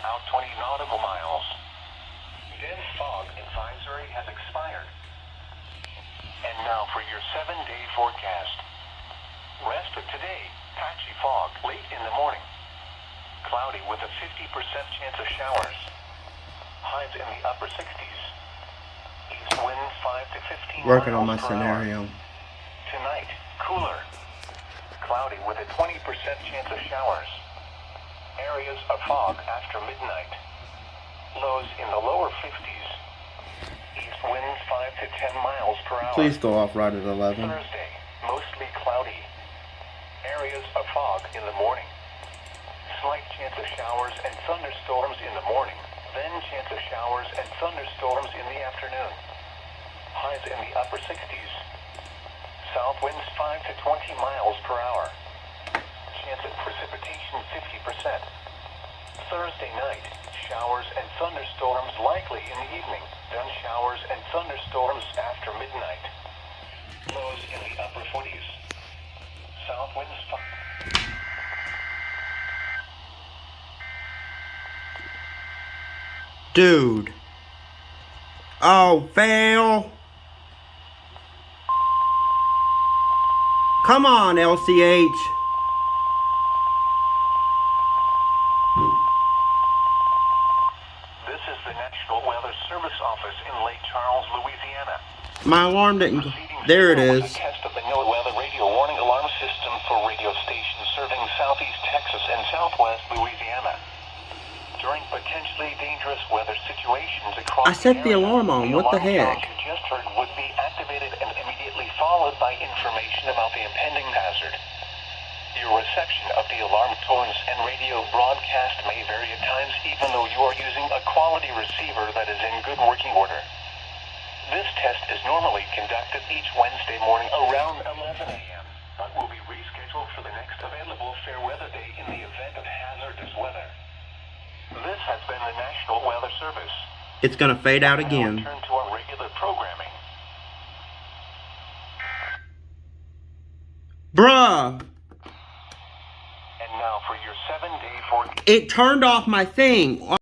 out 20 nautical miles. Dense fog advisory has expired. And now for your 7-day forecast. Rest of today, patchy fog late in the morning. Cloudy with a 50% chance of showers. Highs in the upper 60s. East wind 5 to 15 Working on miles my per hour. scenario. Tonight, cooler. Cloudy with a 20% chance of showers. Areas of fog after midnight. Lows in the lower 50s. East winds 5 to 10 miles per hour. Please go off right at 11. Thursday, mostly cloudy. Areas of fog in the morning. Slight chance of showers and thunderstorms in the morning. Then chance of showers and thunderstorms in the afternoon. Highs in the upper 60s. South winds 5 to 20 miles per hour. Chance of precipitation 50%. Thursday night, showers and thunderstorms likely in the evening. Then showers and thunderstorms after midnight. Lows in the upper 40s. South winds 5. Dude. Oh, fail. Come on, LCH. This is the National Weather Service office in Lake Charles, Louisiana. My alarm didn't go. There it Was is. a test of the NOAA weather radio warning alarm system for radio stations serving southeast Texas and southwest Louisiana. During potentially dangerous weather situations across I set the area, alarm on. What the alarm sounds heck? you just heard would be activated and immediately followed by information about the impending hazard. Your reception of the alarm tones and radio broadcast may vary at times even though you are using a quality receiver that is in good working order. This test is normally conducted each Wednesday morning around 11 a.m., but will be rescheduled for the next available fair weather day in the event of hazardous weather. This has been the National Weather Service. It's going to fade out Now again. return to our regular programming. Bruh. And now for your 7-day forecast. It turned off my thing.